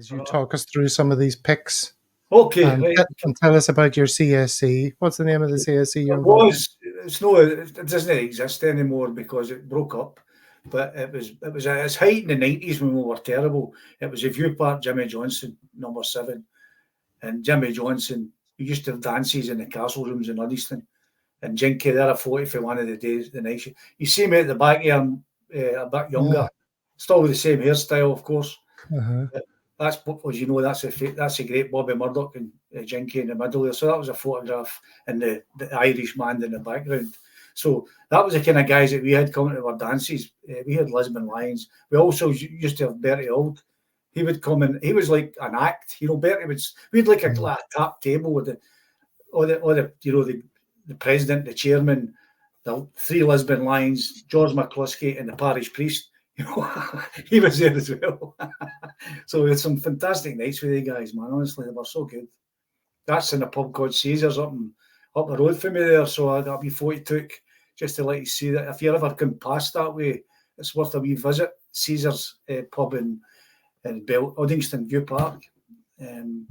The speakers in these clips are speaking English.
as you talk us through some of these picks. Okay, and, right. and tell us about your CSC. What's the name of the CSC you're involved in? It doesn't exist anymore because it broke up. But it was at its height in the 90s when we were terrible. It was a Viewpark Jimmy Johnstone, number 7. And Jimmy Johnstone, we used to have dances in the castle rooms in Uddingston. And Jinky, they're a photo for one of the days, the nights. You see me at the back here, I'm a bit younger. Still with the same hairstyle, of course. That's, as you know, that's a great Bobby Murdoch and Jinky in the middle there. So that was a photograph and the Irish man in the background. So that was the kind of guys that we had coming to our dances. We had Lisbon Lions. We also used to have Bertie Auld. He would come in. He was like an act. Bertie would. We had like a tap table with all the president, the chairman, the 3 Lisbon Lions, George McCluskey, and the parish priest. He was there as well. So we had some fantastic nights with the guys, man. Honestly, they were so good. That's in a pub called Caesars up the road from me there. So that'll be 40 took just to let you see that if you're ever come past that way, it's worth a wee visit. Caesars pub in Uddingston, Viewpark. And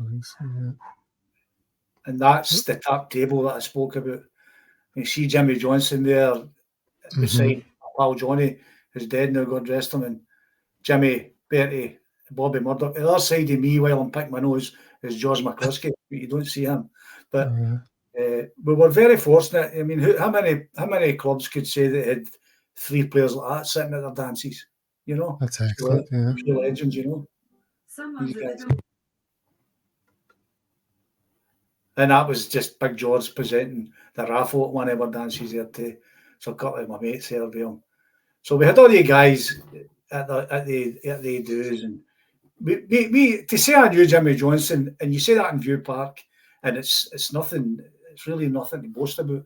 that's the tap table that I spoke about. You see Jimmy Johnstone there beside pal Johnny, who's dead now, God rest him, and Jimmy, Bertie, Bobby Murdoch. The other side of me, while I'm picking my nose, is George McCluskey. You don't see him. But we were very fortunate. I mean, how many clubs could say they had 3 players like that sitting at their dances? That's excellent. Pure legends, Someone And that was just Big George presenting the raffle at one of our dances there too. So a couple of my mates there with him. So we had all the guys at the dues, and we to say I knew Jimmy Johnstone, and you say that in Viewpark, and it's nothing. It's really nothing to boast about,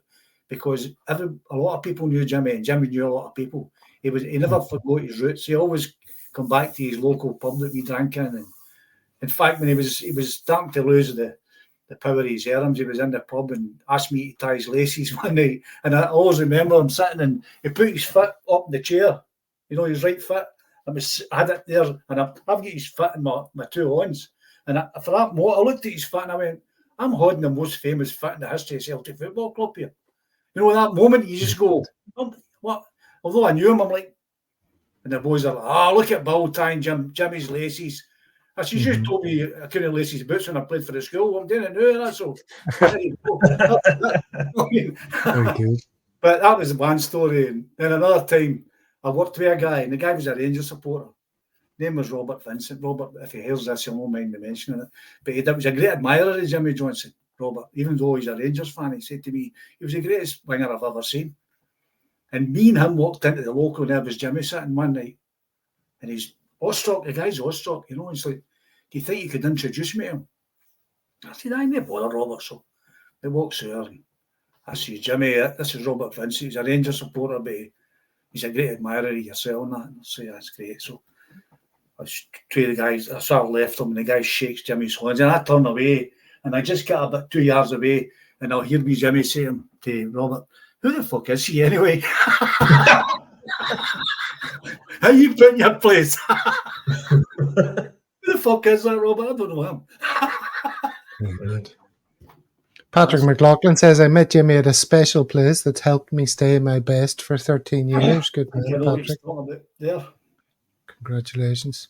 because a lot of people knew Jimmy, and Jimmy knew a lot of people. He never forgot his roots. He always come back to his local pub that we drank in. And in fact, when he was starting to lose the power of his arms, he was in the pub and asked me to tie his laces one night. And I always remember him sitting, and he put his foot up in the chair, his right foot. I had it there, and I've got his foot in my 2 hands. And for that moment, I looked at his foot and I went, I'm holding the most famous foot in the history of Celtic Football Club here. That moment, you just go, what? Although I knew him, I'm like, and the boys are like, look at Bill tying Jimmy's laces. I said, you just told me I couldn't lace his boots when I played for the school. I'm doing it now, that's all. Very good. But that was one story. And then another time, I worked with a guy, and the guy was a Rangers supporter. His name was Robert Vincent. Robert, if he hears this, he'll not mind me mentioning it. But he was a great admirer of Jimmy Johnstone, Robert. Even though he's a Rangers fan, he said to me, he was the greatest winger I've ever seen. And me and him walked into the local, and there was Jimmy sitting one night. And he's awestruck. The guy's awestruck, He's like, do you think you could introduce me to him? I said, I ain't bother, Robert. So he walks there, and I said, Jimmy, this is Robert Vincent. He's a Rangers supporter, but he's a great admirer of yourself and that. And I say, that's great. So I sort of left him, and the guy shakes Jimmy's hands, and I turn away, and I just get about 2 yards away, and I'll hear me Jimmy saying to Robert, who the fuck is he anyway? How you put in your place? Who the fuck is that, Robert? I don't know him. Patrick McLaughlin says, I met Jimmy at a special place that's helped me stay my best for 13 years. Good man, Patrick. Congratulations.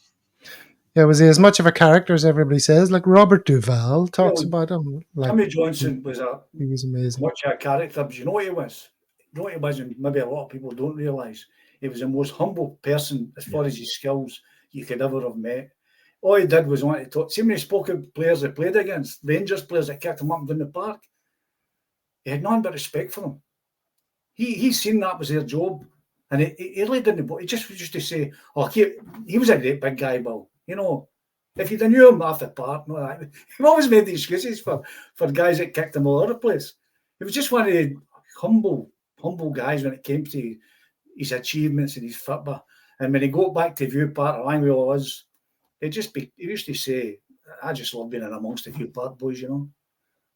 Yeah, was he as much of a character as everybody says? Like Robert Duvall talks about him. Jimmy Johnstone was amazing. Much of a character, but you know what he was? And maybe a lot of people don't realise. He was the most humble person as far as his skills you could ever have met. All he did was want to talk. See, when he spoke of players he played against, Rangers players that kicked him up and down the park, he had nothing but respect for them. He seen that was their job. And he really didn't. He just used to say, he was a great big guy, Bill. If you'd knew him off the park, he always made the excuses for guys that kicked him all over the place. He was just one of the humble guys when it came to his achievements and his football. And when he got back to Viewpark, along with all us, he used to say, I just love being in amongst the Viewpark boys,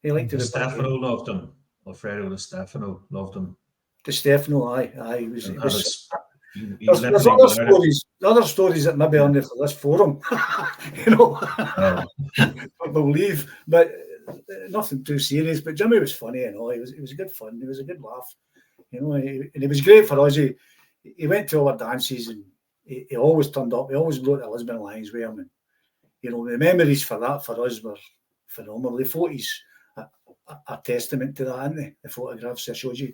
He liked to Stefano loved him. Alfredo Di Stefano loved him. Di Stefano, aye. He was There's other stories. Other stories that maybe aren't for this forum, you know. But we'll leave. But nothing too serious. But Jimmy was funny, you know. He was good fun. He was a good laugh, you know. And he was great for us. He went to all our dances and he always turned up. He always wrote the Lisbon lines with him, and you know the memories for that for us were phenomenal. The photos are testament to that, aren't they? The photographs I showed you,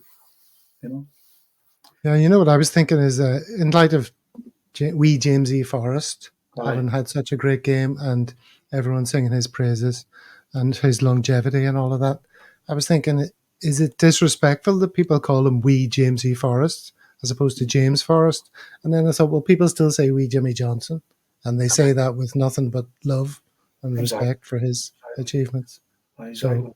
you know. Yeah, you know what I was thinking is in light of wee James E. Forrest having had such a great game and everyone singing his praises and his longevity and all of that, I was thinking, is it disrespectful that people call him wee James E. Forrest as opposed to James Forrest? And then I thought, well, people still say wee Jimmy Johnson, and they say that with nothing but love and respect for his achievements. Exactly.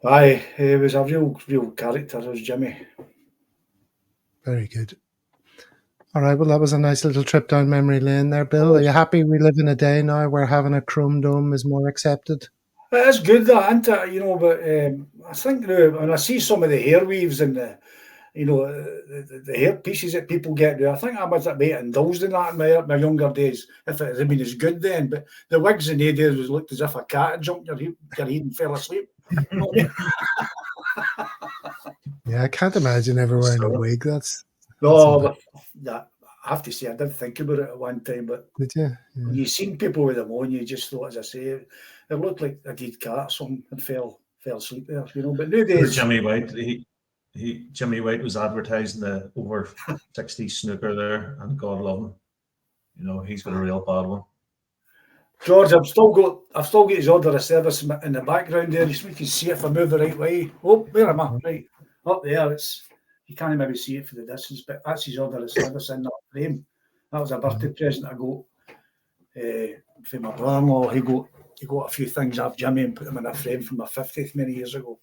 Aye, he was a real character, was Jimmy. Very good. All right, well, that was a nice little trip down memory lane there, Bill. Are you happy we live in a day now where having a chrome dome is more accepted? It is good, that, isn't it? You know, but I think now, when I see some of the hair weaves and you know, the hair pieces that people get now, I think I was a bit indulged in that in my younger days, if it had been as good then. But the wigs in the days looked as if a cat had jumped your head and fell asleep. You know what I mean? Yeah, I can't imagine ever wearing a wig. That's I have to say, I did think about it at one time, but did you? Yeah. When you seen people with them on, you just thought, as I say, it looked like a dead cat or something and fell asleep there, you know. But nowadays, Jimmy White, Jimmy White was advertising the over 60 snooker there, and God love him. You know, he's got a real bad one. George, I've still got his order of service in the background there. You can see it if I move the right way. Oh, where am I? Right up there. You can't maybe see it for the distance, but that's his order of service in that frame. That was a birthday present I got for my brother-in-law. He got a few things off Jimmy and put them in a frame for my 50th many years ago.